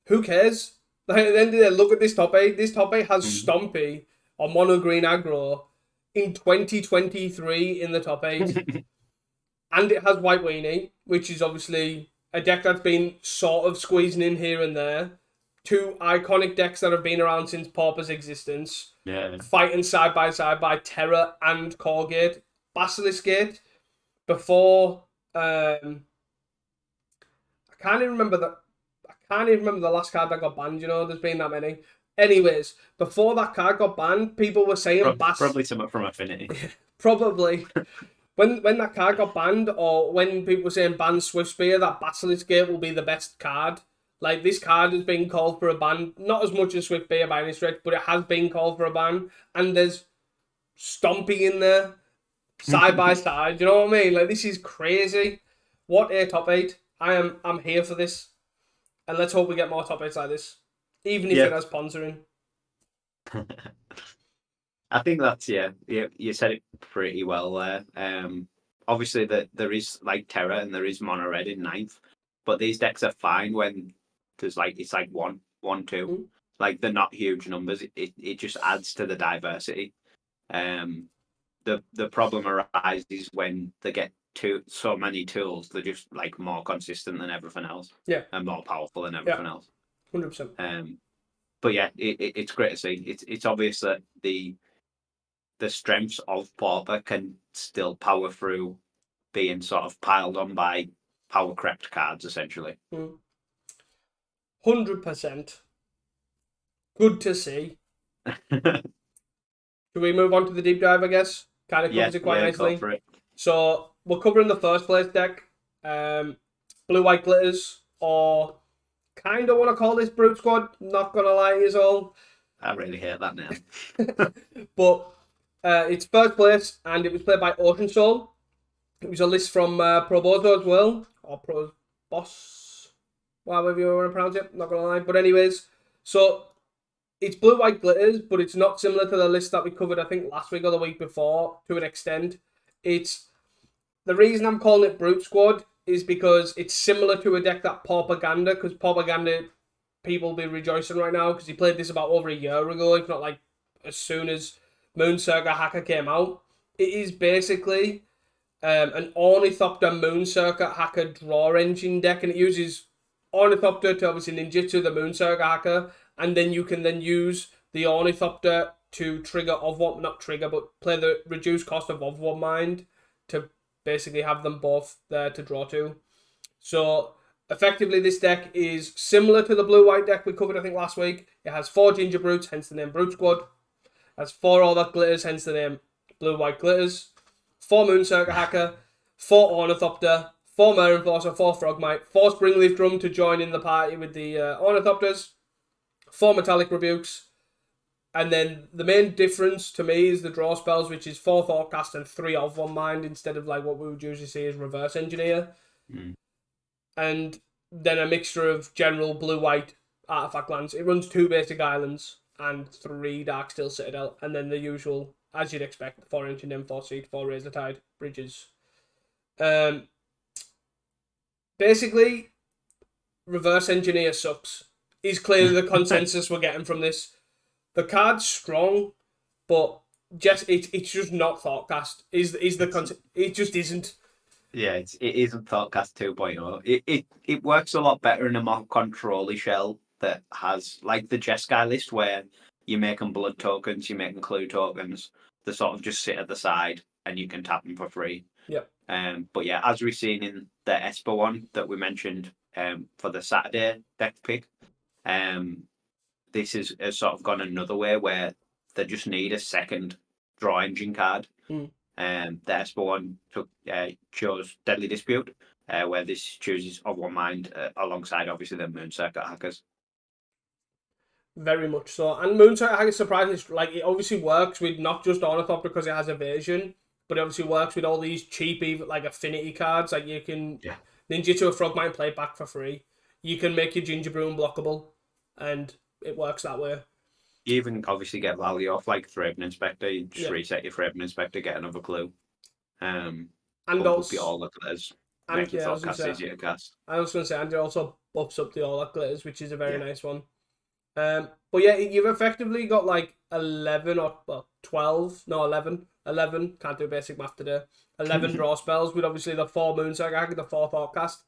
Speaker 1: who cares? Like, at the end of the day, look at this top 8. This top 8 has Stompy or Mono Green Aggro in 2023 in the top 8. And it has White Weenie, which is obviously a deck that's been sort of squeezing in here and there. 2 iconic decks that have been around since Pauper's existence.
Speaker 2: Yeah.
Speaker 1: Fighting side by side by Terror and Core Gate. Basilisk Gate, before... I can't even remember the last card that got banned, there's been that many. Anyways, before that card got banned, people were saying
Speaker 2: probably something from Affinity.
Speaker 1: Probably. When that card got banned, or when people were saying ban Swift Spear, that Basilisk Gate will be the best card. Like, this card has been called for a ban, not as much as Swift Spear by any stretch, but it has been called for a ban, and there's Stompy in there, side by side, you know what I mean? Like, this is crazy. What a top 8. I'm here for this. And let's hope we get more top 8s like this. Even if it has sponsoring.
Speaker 2: I think that's, you said it pretty well there. Obviously, there is, like, Terror and there is Mono Red in 9th. But these decks are fine when there's, like, it's like 1, 2. Mm. Like, they're not huge numbers. It just adds to the diversity. The problem arises when they get so many tools. They're just like more consistent than everything else.
Speaker 1: Yeah.
Speaker 2: And more powerful than everything else.
Speaker 1: 100%.
Speaker 2: But yeah, it's great to see. It's obvious that the strengths of Pauper can still power through being sort of piled on by power crept cards, essentially.
Speaker 1: 100%. Good to see. Should we move on to the deep dive, I guess? Kind of covers it quite nicely.
Speaker 2: Go for it.
Speaker 1: So we're covering the first place deck. Blue White Glitters, or kind of want to call this Brute Squad. Not going to lie to you all.
Speaker 2: I really hate that name.
Speaker 1: But it's first place, and it was played by Ocean Soul. It was a list from Probozo as well. Or Boss. However you want to pronounce it. Not going to lie. But anyways, so it's Blue White Glitters, but it's not similar to the list that we covered, I think, last week or the week before, to an extent. It's the reason I'm calling it Brute Squad is because it's similar to a deck that Propaganda, because Propaganda people will be rejoicing right now because he played this about over a year ago, if not like as soon as Moonsurger Hacker came out. It is basically an Ornithopter Moonsurger Hacker draw engine deck, and it uses Ornithopter to obviously ninjutsu the Moonsurger Hacker, and then you can then use the Ornithopter to trigger not trigger, but play the reduced cost of One Mind to basically have them both there to draw to. So effectively, this deck is similar to the blue-white deck we covered, I think, last week. It has 4 Ginger Brutes, hence the name Brute Squad. It has 4 All That Glitters, hence the name Blue-White Glitters. 4 Moonsurger Hacker, 4 Ornithopter, 4 Mare Enforcer, 4 Frogmite, 4 Springleaf Drum to join in the party with the Ornithopters, 4 metallic rebukes. And then the main difference to me is the draw spells, which is 4 Thoughtcast and 3 of One Mind instead of like what we would usually see as Reverse Engineer. And then a mixture of general blue-white artifact lands. It runs 2 basic islands and 3 Darksteel Citadel, and then the usual, as you'd expect, 4 Ancient M, 4 Seed, 4 Razor Tide, Bridges. Basically, Reverse Engineer sucks. Is clearly the consensus we're getting from this. The card's strong, but it's just not Thoughtcast. It just isn't.
Speaker 2: Yeah, it isn't Thoughtcast 2.0. It works a lot better in a more control-y shell that has like the Jeskai list where you're making blood tokens, you're making clue tokens. They sort of just sit at the side and you can tap them for free.
Speaker 1: Yep.
Speaker 2: But yeah, as we've seen in the Esper one that we mentioned for the Saturday deck pick, this has sort of gone another way where they just need a second draw engine card. The Esper one chose Deadly Dispute, where this chooses of One Mind alongside obviously the Moon Circuit Hackers.
Speaker 1: Very much so. And Moon Circuit Hackers surprisingly, like, it obviously works with not just Ornithop because it has evasion, but it obviously works with all these cheap like affinity cards. Like you can Ninjutsu a Frogmite and play it back for free. You can make your Ginger Brew unblockable, and it works that way.
Speaker 2: You even obviously get value off like Thraben Inspector. You just reset your Thraben Inspector, get another clue.
Speaker 1: And
Speaker 2: also the All That Glitters. Make your Thoughtcast easier to cast.
Speaker 1: I was going to say, and it also buffs up the All That Glitters, which is a very nice one. But yeah, you've effectively got like 11 or 12, no 11, can't do basic math today, 11 draw spells with obviously the 4 Moon Circuit, the 4 Thoughtcast,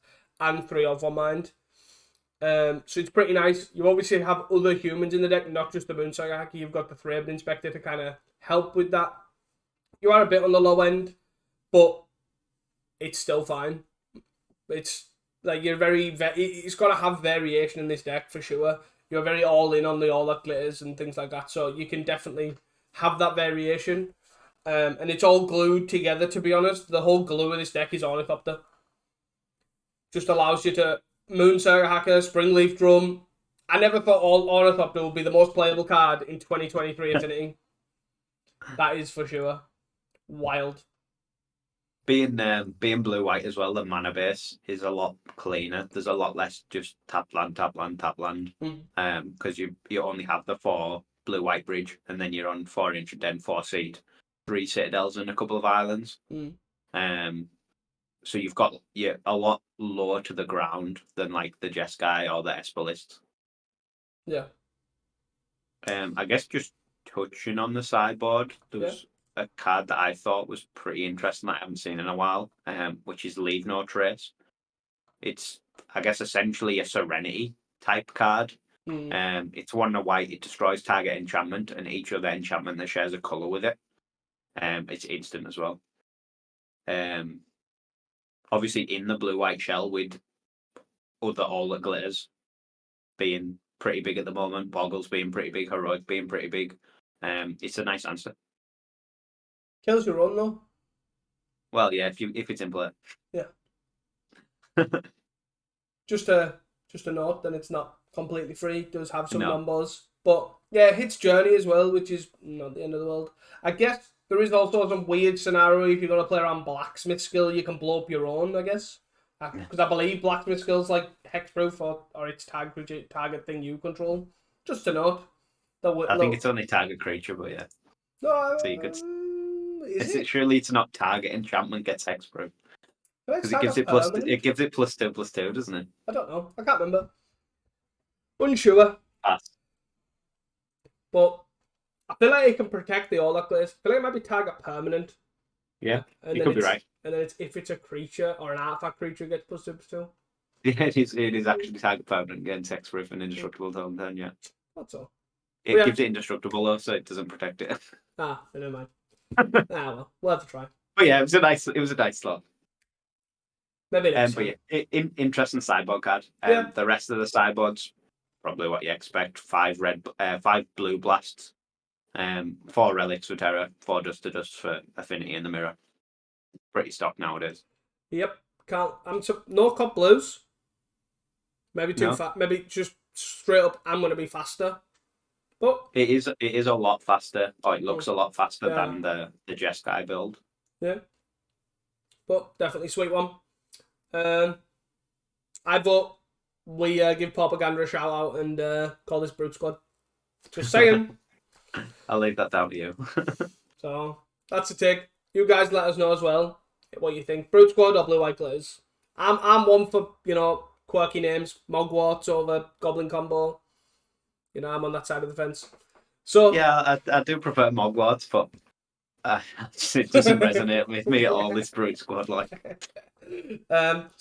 Speaker 1: and 3 of One Mind. So it's pretty nice. You obviously have other humans in the deck, not just the Moon Circuit. You've got the Thraben Inspector to kind of help with that. You are a bit on the low end, but it's still fine. It's like it's got to have variation in this deck for sure. You're very all in on the All That Glitters and things like that, so you can definitely have that variation. And it's all glued together, to be honest. The whole glue of this deck is Ornithopter. Just allows you to Moon Circuit Hacker, Springleaf Drum. I never thought Ornithopter would be the most playable card in 2023 Affinity. That is for sure. Wild.
Speaker 2: Being blue-white as well, the mana base is a lot cleaner. There's a lot less just tap land. Because you only have the 4 blue-white bridge, and then you're on 4 inch, then 4 seed, 3 citadels, and a couple of islands. So you've got a lot lower to the ground than like the Jeskai or the Esper list.
Speaker 1: Yeah.
Speaker 2: I guess just touching on the sideboard, there's a card that I thought was pretty interesting that I haven't seen in a while, which is Leave No Trace. It's, I guess, essentially a Serenity type card. It's 1 white, it destroys target enchantment, and each other enchantment that shares a colour with it. It's instant as well. Obviously in the blue-white shell with other All That Glitters being pretty big at the moment, Boggles being pretty big, Heroic being pretty big. It's a nice answer.
Speaker 1: Kills your run though.
Speaker 2: Well, yeah, if it's in play.
Speaker 1: Yeah. Just a note, then it's not completely free. It does have some numbers, but yeah, it hits Journey as well, which is not the end of the world. I guess there is also some weird scenario if you're going to play around Blacksmith Skill, you can blow up your own, I guess. Because I believe Blacksmith Skill's like hexproof or it's target thing you control. Just a note.
Speaker 2: I think it's only target creature, but yeah.
Speaker 1: No,
Speaker 2: so you could. Surely it's not target enchantment gets hexproof. Because it gives it +2/+2, doesn't it?
Speaker 1: I don't know. I can't remember. Unsure.
Speaker 2: Pass.
Speaker 1: But I feel like it can protect the All That Glitters. I feel like it might be target permanent.
Speaker 2: Yeah, you could be right.
Speaker 1: And then if it's a creature or an artifact creature, it gets +2/+2.
Speaker 2: Yeah, it is actually target permanent against hexproof and indestructible turn, yeah.
Speaker 1: That's all.
Speaker 2: It gives it indestructible though, so it doesn't protect it.
Speaker 1: Never mind. Well, we'll have to try.
Speaker 2: But yeah, it was a nice slot.
Speaker 1: Maybe next
Speaker 2: time. But yeah, interesting sideboard card. The rest of the sideboards, probably what you expect: 5 blue blasts, 4 relics for terror, 4 dust to dust for affinity in the mirror. Pretty stock nowadays.
Speaker 1: Yep. No cop blues. Maybe too fat. Maybe just straight up, I'm going to be faster. But
Speaker 2: It is a lot faster, or it looks a lot faster
Speaker 1: yeah,
Speaker 2: than the Jeskai build.
Speaker 1: yeah, but definitely sweet one. Um, I vote we give Propaganda a shout out and call this Brute Squad. Just saying.
Speaker 2: I'll leave that down to you.
Speaker 1: So that's a take. You guys let us know as well what you think. Brute Squad or Blue White Glitters. I'm one for, quirky names. Mogwarts over Goblin Combo. I'm on that side of the fence. So
Speaker 2: Yeah, I do prefer Mogwarts, but it doesn't resonate with me at all, this Brute Squad.
Speaker 1: So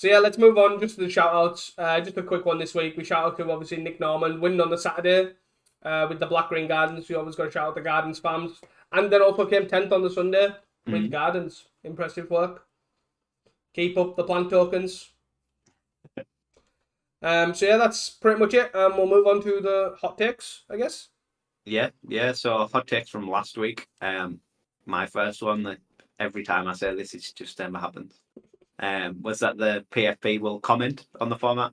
Speaker 1: yeah, let's move on just to the shout outs. Just a quick one this week. We shout out to obviously Nick Norman winning on the Saturday with the Black Green Gardens. We always got to shout out the Gardens fans. And then also came 10th on the Sunday with Gardens. Impressive work. Keep up the plant tokens. So yeah, that's pretty much it. We'll move on to the hot takes, I guess.
Speaker 2: Yeah. So hot takes from last week. My first one, that every time I say this, it just never happens. Was that the PFP will comment on the format.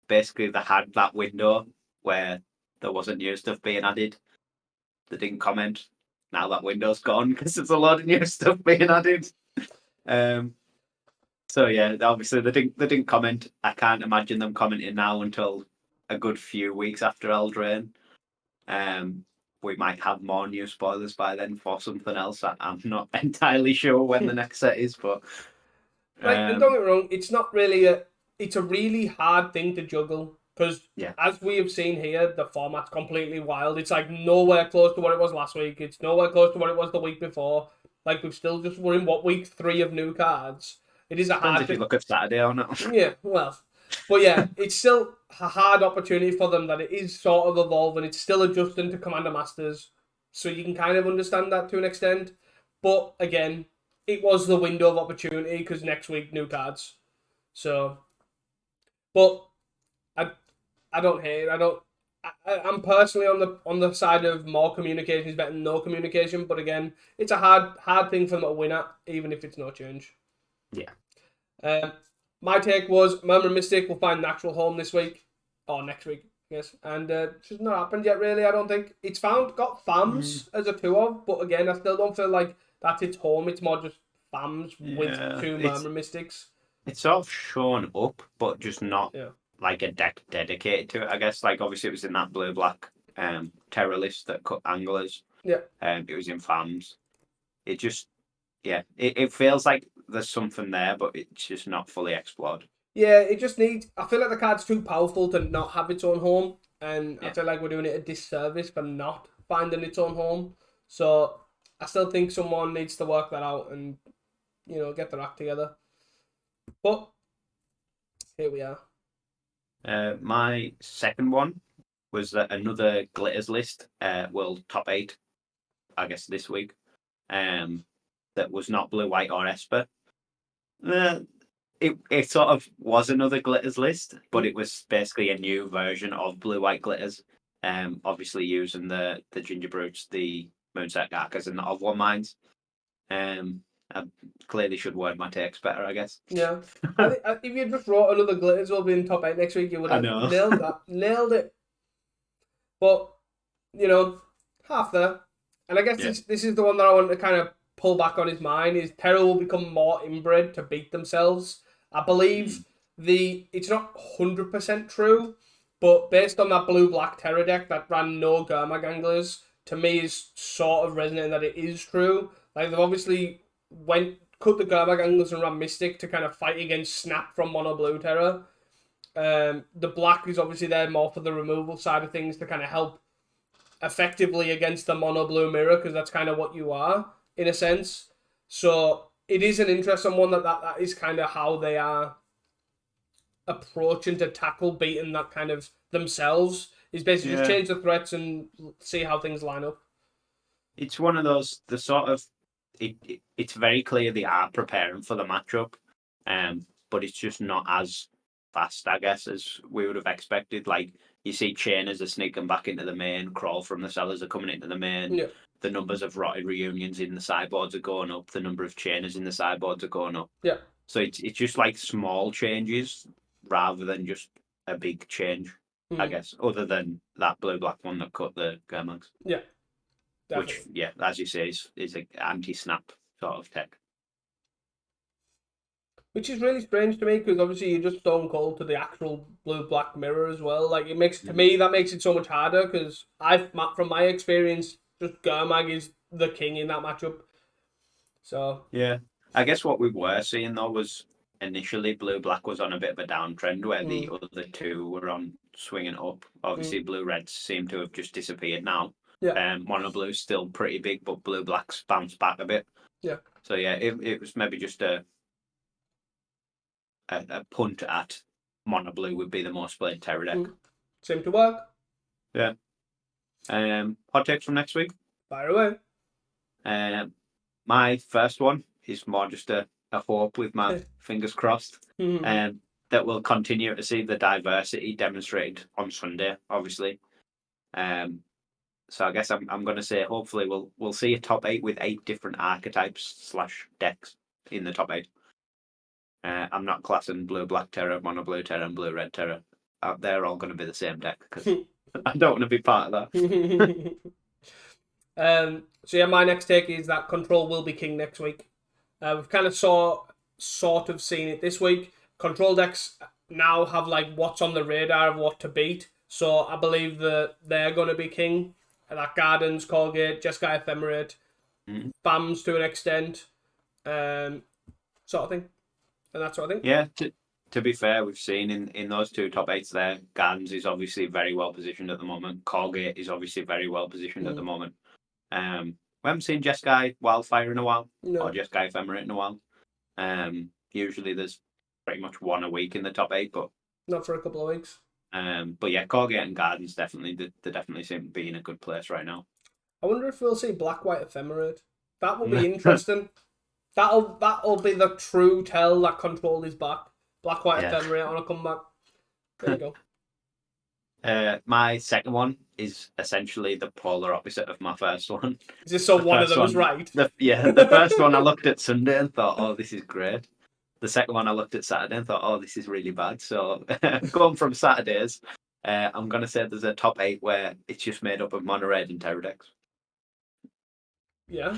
Speaker 2: Basically, they had that window where there wasn't new stuff being added. They didn't comment. Now that window's gone because there's a lot of new stuff being added. So yeah, obviously they didn't comment. I can't imagine them commenting now until a good few weeks after Eldraine. We might have more new spoilers by then for something else. I'm not entirely sure when the next set is, but
Speaker 1: And don't get me wrong, it's not really it's a really hard thing to juggle because as we have seen here, the format's completely wild. It's like nowhere close to what it was last week. It's nowhere close to what it was the week before. Like we're in week 3 of new cards. It is a
Speaker 2: depends
Speaker 1: hard
Speaker 2: if you look at Saturday or not.
Speaker 1: Yeah, well, but yeah, it's still a hard opportunity for them that it is sort of evolving. It's still adjusting to Commander Masters, so you can kind of understand that to an extent. But again, it was the window of opportunity because next week new cards. So, but I don't hate it. I'm personally on the side of more communication is better than no communication. But again, it's a hard thing for them to win at, even if it's no change.
Speaker 2: Yeah.
Speaker 1: My take was Murmur Mystic will find natural home this week or next week, I guess, and it's just not happened yet. Really, I don't think it's got FAMs as a 2-of, but again, I still don't feel like that's its home. It's more just FAMs with 2 Murmur Mystics.
Speaker 2: It's sort of shown up, but just not like a deck dedicated to it. I guess like obviously it was in that blue black terror list that cut anglers.
Speaker 1: Yeah.
Speaker 2: It was in FAMs. It just it feels like there's something there, but it's just not fully explored.
Speaker 1: Yeah, it just needs. I feel like the card's too powerful to not have its own home, and I feel like we're doing it a disservice for not finding its own home. So I still think someone needs to work that out and get their act together. But here we are.
Speaker 2: My second one was that another glitters list will top 8, I guess this week. That was not blue, white, or Esper. It sort of was another glitters list, but it was basically a new version of blue, white glitters. Obviously using the ginger brutes, the moonset garkers, and the Ovlon mines. I clearly should word my takes better, I guess.
Speaker 1: Yeah, I think if you just wrote another glitters will be in top 8 next week, you would have nailed that, nailed it. But half there, and I guess this is the one that I want to kind of pull back on his mind is Terra will become more inbred to beat themselves. I believe it's not 100% true, but based on that blue-black Terra deck that ran no Gurmag Anglers, to me is sort of resonating that it is true. Like they've obviously cut the Gurmag Anglers and ran Mystic to kind of fight against Snap from Mono Blue Terra. The black is obviously there more for the removal side of things to kind of help effectively against the Mono Blue Mirror because that's kind of what you are in a sense. So it is an interesting one that is kind of how they are approaching to tackle beating that kind of themselves is basically just change the threats and see how things line up.
Speaker 2: It's one of those it's very clear they are preparing for the matchup, but it's just not as fast, I guess, as we would have expected. Like you see chainers are sneaking back into the main, crawl from the cellars are coming into the main.
Speaker 1: Yeah.
Speaker 2: The numbers of rotted reunions in the sideboards are going up. The number of chainers in the sideboards are going up.
Speaker 1: Yeah.
Speaker 2: So it's just like small changes rather than just a big change. I guess, other than that blue-black one that cut the Germags.
Speaker 1: Yeah,
Speaker 2: which,
Speaker 1: definitely.
Speaker 2: yeah, as you say, is an anti-snap sort of tech.
Speaker 1: Which is really strange to me because obviously you're just stone cold to the actual blue black mirror as well. Like it makes to me that makes it so much harder because from my experience just Germag is the king in that matchup. So
Speaker 2: Yeah, I guess what we were seeing though was initially blue black was on a bit of a downtrend where the other two were on swinging up. Obviously, blue reds seem to have just disappeared now.
Speaker 1: yeah,
Speaker 2: Mono blue's still pretty big, but blue black's bounced back a bit.
Speaker 1: yeah.
Speaker 2: So yeah, it was maybe just a punt at mono blue would be the most played terror deck.
Speaker 1: Seem to work.
Speaker 2: Yeah. Hot takes from next week.
Speaker 1: Fire away.
Speaker 2: My first one is more just a hope with my fingers crossed. That will continue to see the diversity demonstrated on Sunday, obviously. So I guess I'm going to say hopefully we'll see a top 8 with 8 different archetypes / decks in the top 8. I'm not classing blue black terror, mono blue terror, and blue red terror. They're all going to be the same deck because I don't want to be part of that.
Speaker 1: So yeah, my next take is that control will be king next week. We've kind of sort of seen it this week. Control decks now have like what's on the radar of what to beat. So I believe that they're going to be king. That Gardens, Colgate, Jeskai Ephemerate, FAMs to an extent, sort of thing. And that's what I think.
Speaker 2: Yeah, to be fair, we've seen in those two top 8s there, Gardens is obviously very well positioned at the moment. Colgate is obviously very well positioned at the moment. We haven't seen Jeskai Wildfire in a while, or Jeskai Ephemerate in a while. Usually there's pretty much one a week in the top 8, but
Speaker 1: not for a couple of weeks.
Speaker 2: But yeah, Colgate and Gardens definitely they definitely seem to be in a good place right now.
Speaker 1: I wonder if we'll see Black White Ephemerate. That will be interesting. That'll be the true tell that control is back. Black White Ephemerate on a comeback. There you
Speaker 2: go. My second one is essentially the polar opposite of my first one.
Speaker 1: Is this so one of them was right?
Speaker 2: The first one I looked at Sunday and thought, oh, this is great. The second one I looked at Saturday and thought, oh, this is really bad. So going from Saturdays, I'm going to say there's a top 8 where it's just made up of mono red and terror decks.
Speaker 1: Yeah,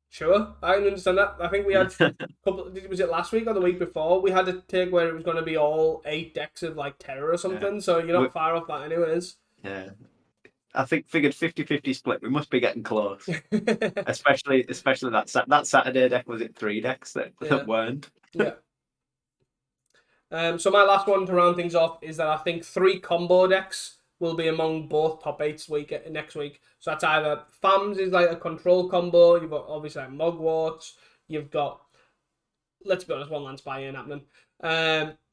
Speaker 1: sure. I can understand that. I think we had a couple. Was it last week or the week before? We had a take where it was going to be all 8 decks of like terror or something. So you're not far off that, anyways.
Speaker 2: Yeah. I think figured 50-50 split. We must be getting close. especially that Saturday deck, was it 3 decks that weren't?
Speaker 1: Yeah. So my last one to round things off is that I think 3 combo decks will be among both top 8s next week. So that's either FAMs is like a control combo. You've got obviously like Mugworts. You've got, let's be honest, One Land Spy ain't happening.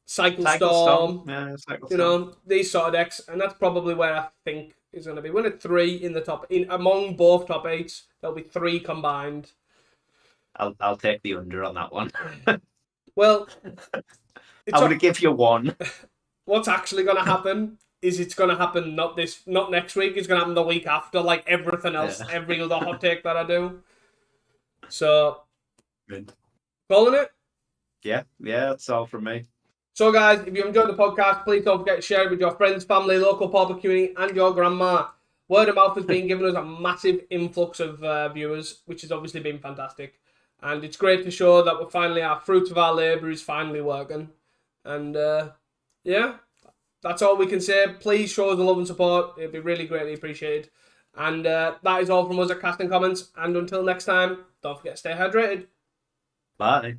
Speaker 1: Cycle Storm.
Speaker 2: Yeah, Cycle Storm.
Speaker 1: You know, these sort of decks, and that's probably where I think is going to be. We're at 3 in the top, among both top 8s. There'll be 3 combined.
Speaker 2: I'll take the under on that one.
Speaker 1: Well,
Speaker 2: I'm going to give you 1.
Speaker 1: What's actually going to happen is it's going to happen not next week. It's going to happen the week after, like everything else, every other hot take that I do. So,
Speaker 2: good.
Speaker 1: Calling it?
Speaker 2: Yeah, that's all from me.
Speaker 1: So, guys, if you enjoyed the podcast, please don't forget to share it with your friends, family, local Pauper community, and your grandma. Word of mouth has been giving us a massive influx of viewers, which has obviously been fantastic. And it's great to show that we're finally, our fruits of our labour is finally working. And, that's all we can say. Please show us the love and support. It'd be really greatly appreciated. And that is all from us at Casting Comments. And until next time, don't forget to stay hydrated.
Speaker 2: Bye.